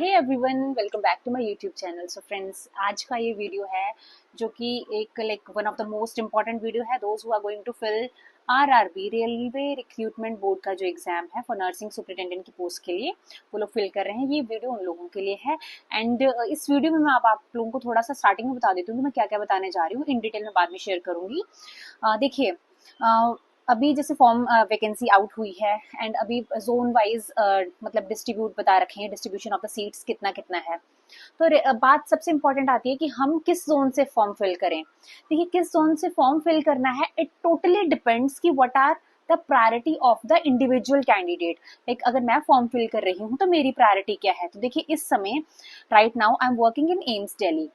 Hey everyone, welcome back to my YouTube channel. So friends, आज का ये video है जो कि एक one of the most important video है those who are going to fill RRB railway recruitment board का जो एग्जाम है फॉर नर्सिंग सुपरिटेंडेंट की पोस्ट के लिए वो लोग फिल कर रहे हैं। ये वीडियो उन लोगों के लिए है। एंड इस वीडियो में मैं आप लोगों को थोड़ा सा स्टार्टिंग में बता देती हूँ कि मैं क्या क्या बताने जा रही हूँ। इन डिटेल में बाद में शेयर करूंगी। देखिए, अभी जैसे फॉर्म वैकेंसी आउट हुई है एंड अभी जोन वाइज मतलब डिस्ट्रीब्यूट बता रखे हैं, डिस्ट्रीब्यूशन ऑफ द सीट्स कितना कितना है। तो बात सबसे इंपॉर्टेंट आती है कि हम किस जोन से फॉर्म फिल करें। देखिए, किस जोन से फॉर्म फिल करना है, इट टोटली डिपेंड्स कि what are the priority of the individual candidate. Like अगर मैं फॉर्म फिल कर रही हूँ तो मेरी प्रायोरिटी क्या है। तो देखिए, इस समय right now I am working in AIIMS Delhi.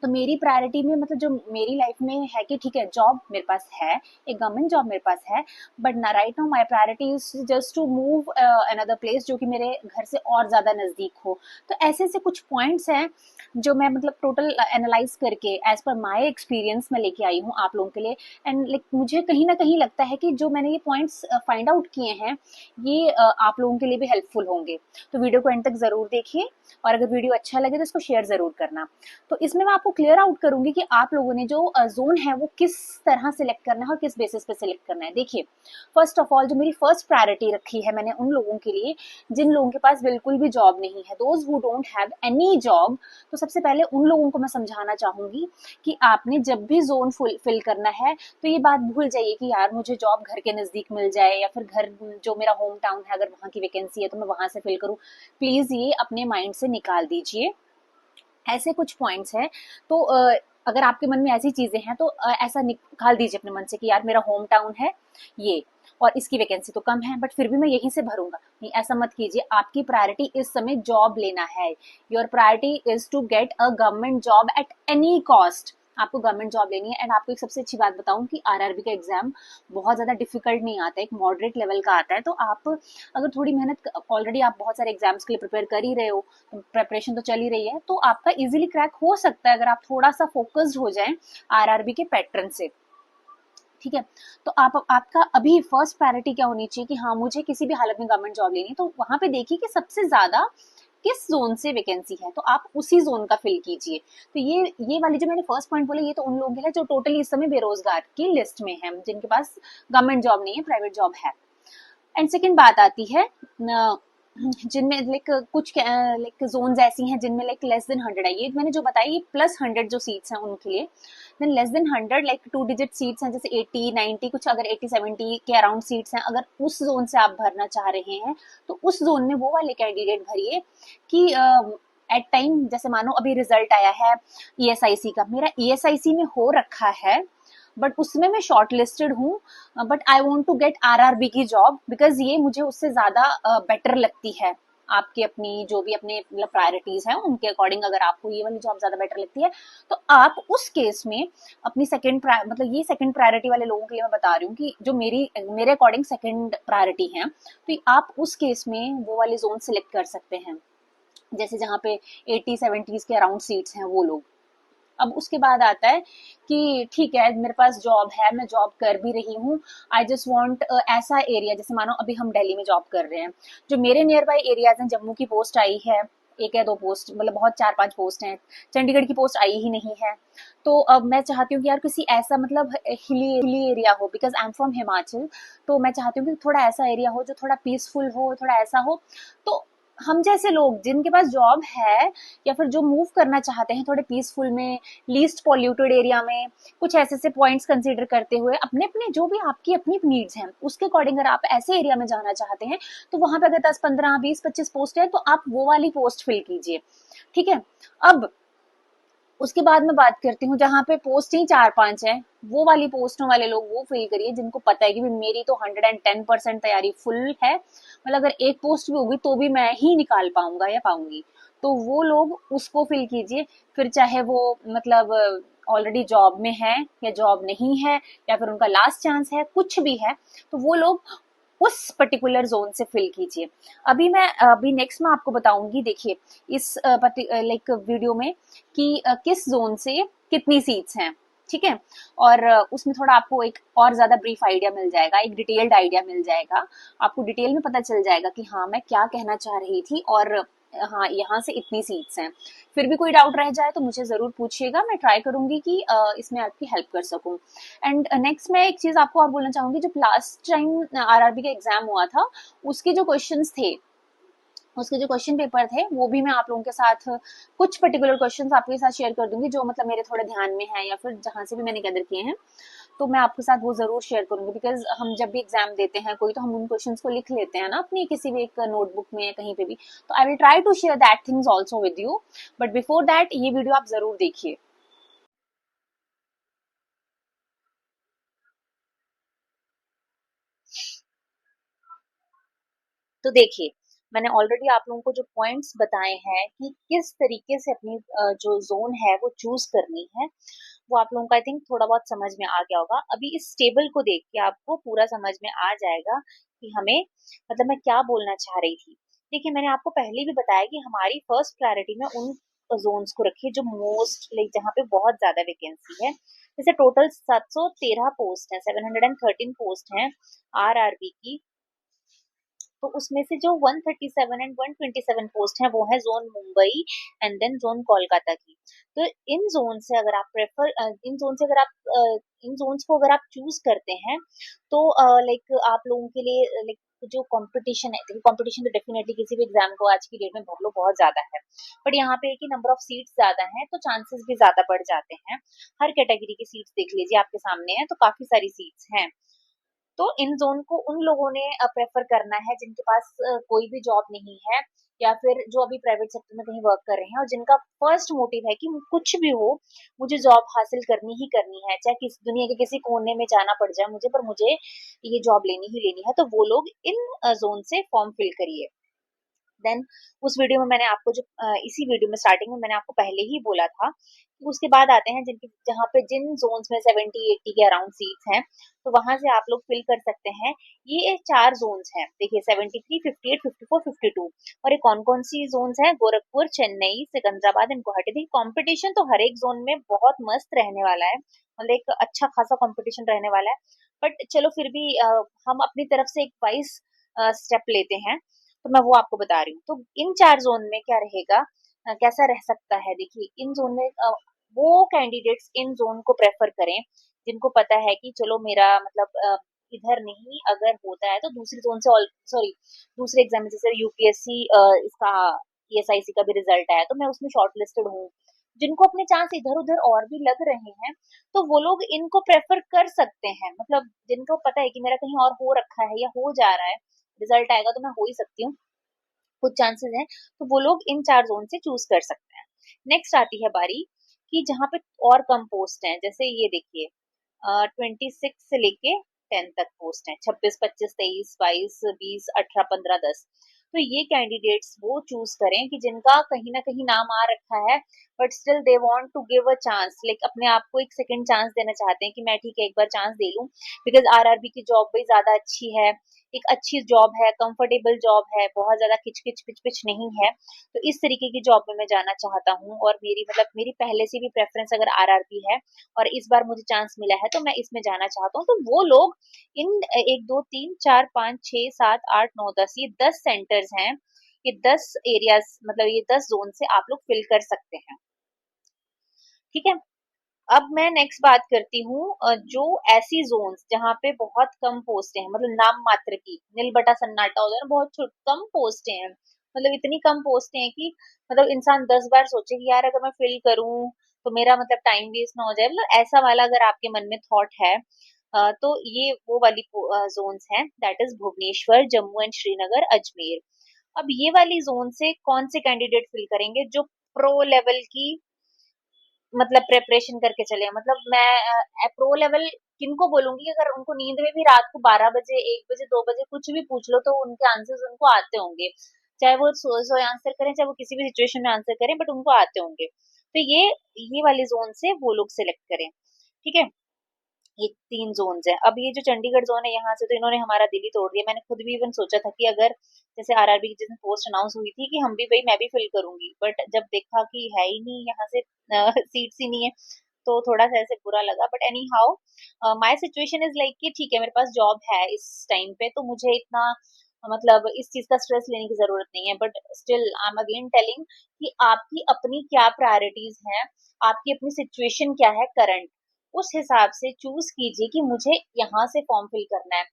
तो मेरी प्रायोरिटी में मतलब जो मेरी लाइफ में है कि ठीक है, जॉब मेरे पास है, एक गवर्नमेंट जॉब मेरे पास है, बट ना right now my priority is just to move another place जो कि मेरे घर से और ज्यादा नजदीक हो। तो ऐसे ऐसे कुछ पॉइंट्स हैं जो मैं मतलब टोटल एनालाइज करके एज पर माय एक्सपीरियंस में लेके आई हूँ आप लोगों के लिए। एंड लाइक मुझे कहीं ना कहीं लगता है कि जो मैंने ये पॉइंट्स फाइंड आउट किए हैं ये आप लोगों के लिए भी हेल्पफुल होंगे। तो वीडियो को एंड तक जरूर देखिए और अगर वीडियो अच्छा लगे तो इसको शेयर जरूर करना। तो इसमें मैं आपको क्लियर आउट करूंगी कि आप लोगों ने जो जोन है वो किस तरह सिलेक्ट करना है और किस बेसिस पे सिलेक्ट करना है। देखिए, फर्स्ट ऑफ ऑल जो मेरी फर्स्ट प्रायोरिटी रखी है मैंने उन लोगों के लिए जिन लोगों के पास बिल्कुल भी जॉब नहीं है, those who don't have any job. तो सबसे पहले उन लोगों को मैं समझाना चाहूंगी कि आपने जब भी जोन फिल करना है तो ये बात भूल जाइए कि यार मुझे जॉब घर के नजदीक मिल जाए या फिर घर जो मेरा होम टाउन है अगर वहां की वैकेंसी है तो मैं वहां से फिल करूं। प्लीज ये अपने माइंड से निकाल दीजिए। ऐसे कुछ पॉइंट्स हैं। तो अगर आपके मन में ऐसी चीजें हैं तो ऐसा निकाल दीजिए अपने मन से कि यार मेरा होम टाउन है ये और इसकी वैकेंसी तो कम है बट फिर भी मैं यहीं से भरूंगा। नहीं, ऐसा मत कीजिए। आपकी प्रायोरिटी इस समय जॉब लेना है। Your priority is to get a government job at any cost. आपको गवर्नमेंट जॉब लेनी है। एंड आपको एक सबसे अच्छी बात बताऊं कि आरआरबी का एग्जाम बहुत ज्यादा डिफिकल्ट नहीं आता है, एक मॉडरेट लेवल का आता है। तो आप अगर थोड़ी मेहनत, ऑलरेडी आप बहुत सारे एग्जाम्स के लिए प्रिपेयर कर ही रहे हो, प्रेपरेशन तो चल ही रही है, तो आपका इजीली क्रैक हो सकता है अगर आप थोड़ा सा फोकस्ड हो जाएं आरआरबी के पैटर्न से। ठीक है, तो आपका अभी फर्स्ट प्रायोरिटी क्या होनी चाहिए कि हाँ मुझे किसी भी हालत में गवर्नमेंट जॉब लेनी है। तो वहां पे देखिए कि सबसे ज्यादा किस जोन से वैकेंसी है तो आप उसी जोन का फिल कीजिए। तो ये वाली जो मैंने फर्स्ट पॉइंट बोला ये तो उन लोगों के लिए जो टोटली इस समय बेरोजगार की लिस्ट में है, जिनके पास गवर्नमेंट जॉब नहीं है, प्राइवेट जॉब है। एंड सेकेंड बात आती है जिनमें लाइक कुछ लाइक जोन्स ऐसी हैं जिनमें लाइक लेस देन 100 है। ये मैंने जो बताई प्लस 100 जो सीट्स हैं उनके लिए। Than less than 100 like 2 digit seats हैं, जैसे 80 90 कुछ, अगर 80 70 के अराउंड सीट्स हैं, अगर उस जोन से आप भरना चाह रहे हैं तो उस जोन में वो वाले कैंडिडेट भरिए कि एट टाइम जैसे मानो अभी रिजल्ट आया है ईएसआईसी का, मेरा ईएसआईसी में हो रखा है बट उसमें मैं शॉर्ट लिस्टेड हूँ, but I want to get RRB की जॉब बिकॉज ये मुझे उससे ज्यादा बेटर लगती है। आपके अपनी जो भी अपने मतलब प्रायोरिटीज हैं उनके अकॉर्डिंग अगर आपको ये वाली जॉब ज्यादा बेटर लगती है तो आप उस केस में अपनी सेकंड मतलब ये सेकंड प्रायोरिटी वाले लोगों के लिए मैं बता रही हूँ कि जो मेरे अकॉर्डिंग सेकंड प्रायोरिटी है, तो आप उस केस में वो वाले जोन सिलेक्ट कर सकते हैं जैसे जहाँ पे 80 70 के अराउंड सीट्स हैं वो लोग। अब उसके बाद आता है कि ठीक है मेरे पास जॉब है, मैं जॉब कर भी रही हूँ, आई जस्ट वांट ऐसा एरिया, जैसे मानो अभी हम दिल्ली में जॉब कर रहे हैं, जो मेरे नियर बाई एरियाज हैं, जम्मू की पोस्ट आई है, एक या दो पोस्ट, मतलब बहुत 4 5 पोस्ट हैं, चंडीगढ़ की पोस्ट आई ही नहीं है। तो अब मैं चाहती हूँ कि यार किसी ऐसा मतलब हिली एरिया हो, because I am from Himachal. तो मैं चाहती हूँ कि थोड़ा ऐसा एरिया हो जो थोड़ा पीसफुल हो, थोड़ा ऐसा हो। तो हम जैसे लोग जिनके पास जॉब है या फिर जो मूव करना चाहते हैं थोड़े पीसफुल में, लीस्ट पॉल्यूटेड एरिया में, कुछ ऐसे ऐसे पॉइंट्स कंसीडर करते हुए अपने अपने जो भी आपकी अपनी नीड्स हैं उसके अकॉर्डिंग अगर आप ऐसे एरिया में जाना चाहते हैं तो वहां पे अगर 10 15 20 25 पोस्ट है तो आप वो वाली पोस्ट फिल कीजिए। ठीक है, अब उसके बाद मैं बात करती हूँ जहाँ पे पोस्ट ही 4 5 है, वो वाली पोस्टों वाले लोग वो फिल करिए जिनको पता है कि मेरी तो 110% तैयारी फुल है, मतलब अगर एक पोस्ट भी होगी तो भी मैं ही निकाल पाऊंगा या पाऊंगी। तो वो लोग उसको फिल कीजिए। फिर चाहे वो मतलब ऑलरेडी जॉब में है या जॉब नहीं है या फिर उनका लास्ट चांस है, कुछ भी है, तो वो लोग उस पर्टिकुलर जोन से फिल कीजिए। अभी नेक्स्ट मैं आपको बताऊंगी, देखिए इस लाइक वीडियो में कि किस जोन से कितनी सीट्स हैं। ठीक है, और उसमें थोड़ा आपको एक और ज्यादा ब्रीफ आइडिया मिल जाएगा, एक डिटेल्ड आइडिया मिल जाएगा, आपको डिटेल में पता चल जाएगा कि हाँ मैं क्या कहना चाह रही थी और हाँ यहाँ से इतनी सीट्स हैं। फिर भी कोई डाउट रह जाए तो मुझे ज़रूर पूछिएगा, मैं ट्राई करूंगी कि इसमें आपकी हेल्प कर सकूं। एंड नेक्स्ट मैं एक चीज़ आपको और बोलना चाहूंगी, जब लास्ट टाइम आरआरबी का एग्जाम हुआ था, उसके जो क्वेश्चंस थे, उसके जो क्वेश्चन पेपर थे, वो भी मैं आप लोगों के साथ कुछ पर्टिकुलर क्वेश्चंस आपके साथ शेयर कर दूंगी, जो मतलब मेरे थोड़े ध्यान में है या फिर जहां से भी मैंने गैदर किए हैं, तो मैं आपके साथ वो जरूर शेयर करूंगी। बिकॉज हम जब भी एग्जाम देते हैं कोई, तो हम उन क्वेश्चंस को लिख लेते हैं ना अपनी किसी भी एक नोटबुक में या कहीं पे भी, तो I will try to share that things also with you. But before that ये वीडियो आप जरूर देखिए। तो देखिए, मैंने ऑलरेडी आप लोगों को जो पॉइंट्स बताए हैं कि किस तरीके से अपनी जो जोन है वो चूज करनी है, वो आप लोगों को आई थिंक थोड़ा बहुत समझ में आ गया होगा। अभी इस टेबल को देख के आपको पूरा समझ में आ जाएगा कि हमें, मतलब मैं क्या बोलना चाह रही थी। देखिए, मैंने आपको पहले भी बताया कि हमारी फर्स्ट प्रायोरिटी में उन जोन्स को रखिए जो मोस्ट लाइक जहाँ पे बहुत ज्यादा वैकेंसी है। जैसे टोटल 713 पोस्ट है, 713 पोस्ट हैं आरआरबी की। तो उसमें से जो 137 एंड 127 पोस्ट हैं वो है zone Mumbai and then zone Kolkata की। तो इन जोन से अगर आप इन जोन से अगर आप इन जोन्स को अगर आप चूज करते हैं, तो लाइक आप लोगों के लिए लाइक जो कंपटीशन है, कंपटीशन तो डेफिनेटली किसी भी एग्जाम को आज की डेट में भर लो बहुत ज्यादा है, बट यहाँ पे है कि नंबर ऑफ सीट्स ज्यादा है तो चांसेस भी ज्यादा बढ़ जाते हैं। हर कैटेगरी की सीट्स देख लीजिए, आपके सामने है, तो काफी सारी सीट्स हैं। तो इन जोन को उन लोगों ने प्रेफर करना है जिनके पास कोई भी जॉब नहीं है, या फिर जो अभी प्राइवेट सेक्टर में कहीं वर्क कर रहे हैं और जिनका फर्स्ट मोटिव है कि कुछ भी हो, मुझे जॉब हासिल करनी ही करनी है, चाहे किस दुनिया के किसी कोने में जाना पड़ जाए मुझे, पर मुझे ये जॉब लेनी ही लेनी है। तो वो लोग इन जोन से फॉर्म फिल करिए। देन उस वीडियो में मैंने आपको जो इसी वीडियो में स्टार्टिंग में मैंने आपको पहले ही बोला था कि उसके बाद आते हैं जिनकी जहाँ पे जिन जोन्स में 70-80 के अराउंड सीट्स हैं, तो वहां से आप लोग फिल कर सकते हैं। ये चार जोन्स हैं, देखिए 73, 58, 54, 52। और ये कौन कौन सी जोन्स हैं? गोरखपुर, चेन्नई, सिकंदराबाद एंड गुवाहाटी। देखिए, कंपटीशन तो हर एक जोन में बहुत मस्त रहने वाला है, मतलब एक अच्छा खासा कंपटीशन रहने वाला है। बट चलो फिर भी हम अपनी तरफ से एक वाइज स्टेप लेते हैं, तो मैं वो आपको बता रही हूँ। तो इन चार जोन में क्या रहेगा, कैसा रह सकता है? देखिए, इन जोन में वो कैंडिडेट्स इन जोन को प्रेफर करें जिनको पता है कि चलो मेरा मतलब इधर नहीं अगर होता है तो दूसरी जोन से, सॉरी दूसरे एग्जाम में, जैसे यूपीएससी इसका ईएसआईसी का भी रिजल्ट आया तो मैं उसमें शॉर्ट लिस्टेड हूँ, जिनको अपने चांस इधर उधर और भी लग रहे हैं, तो वो लोग इनको प्रेफर कर सकते हैं। मतलब जिनको पता है कि मेरा कहीं और हो रखा है या हो जा रहा है, रिजल्ट आएगा तो मैं हो ही सकती हूँ, कुछ चांसेस हैं, तो वो लोग इन चार जोन से चूज कर सकते हैं। नेक्स्ट आती है बारी कि जहाँ पे और कम पोस्ट हैं, जैसे ये देखिए 26 से लेके 10 तक पोस्ट है, 26, 25, 23, 22, 20, 18, 15, 10। तो ये कैंडिडेट्स वो चूज करें कि जिनका कहीं ना कहीं नाम आ रखा है, but still they want to give a chance, like अपने आप को एक सेकंड चांस देना चाहते हैं कि मैं ठीक है एक बार चांस दे लूं, बिकॉज आरआरबी की जॉब भी ज्यादा अच्छी है, एक अच्छी जॉब है, कंफर्टेबल जॉब है, बहुत ज्यादा किचकिच पिच नहीं है। तो इस तरीके की जॉब में मैं जाना चाहता हूँ, और मेरी मतलब मेरी पहले से भी प्रेफरेंस अगर आरआरबी है और इस बार मुझे चांस मिला है तो मैं इसमें जाना चाहता हूँ। तो वो लोग इन 1, 2, 3, 4, 5, 6, 7, 8, 9, 10, ये 10 सेंटर्स हैं, ये 10 एरियाज, मतलब ये 10 जोन से आप लोग फिल कर सकते हैं। ठीक है, अब मैं नेक्स्ट बात करती हूँ जो ऐसी जोन्स जहाँ पे बहुत कम पोस्टें हैं, मतलब नाम मात्र की, नील बटा सन्नाटा हो जाए, बहुत कम पोस्टें हैं, मतलब इतनी कम पोस्टें हैं कि मतलब इंसान 10 बार सोचे कि यार अगर मैं फिल करूँ तो मेरा मतलब टाइम वेस्ट ना हो जाए, मतलब ऐसा वाला अगर आपके मन में थॉट है, तो ये वो वाली जोन्स हैं, that is Bhubaneswar, Jammu and Srinagar, Ajmer. अब ये वाली जोन से कौन से कैंडिडेट फिल करेंगे? जो प्रो लेवल की मतलब प्रेपरेशन करके चले, मतलब मैं प्रो लेवल किनको बोलूंगी? अगर उनको नींद में भी रात को 12 बजे, 1 बजे, 2 बजे कुछ भी पूछ लो तो उनके आंसर्स उनको आते होंगे, चाहे वो सोए सोए आंसर करें, चाहे वो किसी भी सिचुएशन में आंसर करें, बट उनको आते होंगे। तो ये वाली जोन से वो लोग सिलेक्ट करें। ठीक है, ये 3 जोन्स है। अब ये जो चंडीगढ़ जोन है, यहाँ से तो इन्होंने हमारा दिल ही तोड़ दिया। मैंने खुद भी इवन सोचा था कि अगर जैसे आरआरबी की जिस दिन पोस्ट अनाउंस हुई थी कि हम भी भाई मैं भी फिल करूंगी, बट जब देखा कि है ही नहीं यहाँ से, सीट्स ही नहीं है, तो थोड़ा सा ऐसे बुरा लगा। But any how my situation is like कि ठीक है मेरे पास जॉब है इस टाइम पे, तो मुझे इतना मतलब इस चीज का स्ट्रेस लेने की जरूरत नहीं है, but still I am again telling कि आपकी अपनी क्या प्रायोरिटीज हैं, आपकी अपनी सिचुएशन क्या है करंट, उस हिसाब से चूज कीजिए कि मुझे यहाँ से फॉर्म फिल करना है।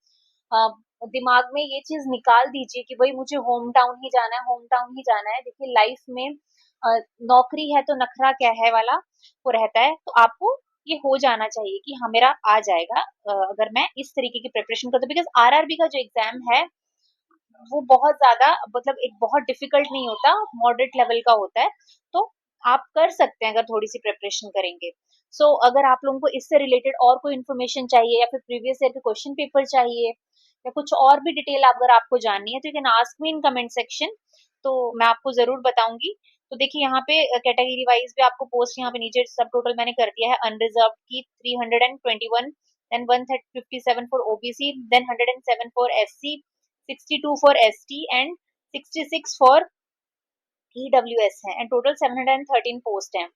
दिमाग में ये चीज निकाल दीजिए कि भाई मुझे होम टाउन ही जाना है, होम टाउन ही जाना है। देखिए लाइफ में नौकरी है तो नखरा क्या है वाला वो रहता है, तो आपको ये हो जाना चाहिए कि हाँ मेरा आ जाएगा अगर मैं इस तरीके की प्रिपरेशन करता हूँ। बिकॉज आरआरबी का जो एग्जाम है वो बहुत ज्यादा मतलब एक बहुत डिफिकल्ट नहीं होता, मॉडरेट लेवल का होता है। तो आप कर सकते हैं अगर थोड़ी सी प्रिपरेशन करेंगे। अगर आप लोगों को इससे रिलेटेड और कोई इन्फॉर्मेशन चाहिए या फिर प्रीवियस ईयर के क्वेश्चन पेपर चाहिए या कुछ और भी डिटेल अगर आपको जाननी है तो you can ask me in comment section, तो मैं आपको जरूर बताऊंगी। तो देखिए यहाँ पे कैटेगरी वाइज भी आपको पोस्ट यहाँ पे नीचे सब टोटल मैंने कर दिया है। अनरिजर्व की 321, then 157 for OBC, then 107 for SC, 62 for ST and 66 for EWS है, एंड टोटल 713 पोस्ट हैं।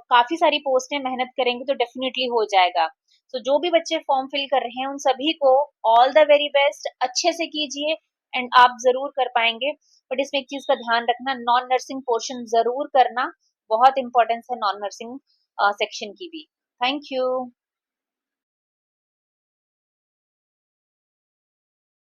काफी सारी पोस्ट है, मेहनत करेंगे तो डेफिनेटली हो जाएगा। जो भी बच्चे फॉर्म फिल कर रहे हैं उन सभी को ऑल द वेरी बेस्ट, अच्छे से कीजिए एंड आप जरूर कर पाएंगे। बट इसमें एक चीज का ध्यान रखना, नॉन नर्सिंग पोर्शन जरूर करना, बहुत इंपॉर्टेंस है नॉन नर्सिंग सेक्शन की भी। Thank you.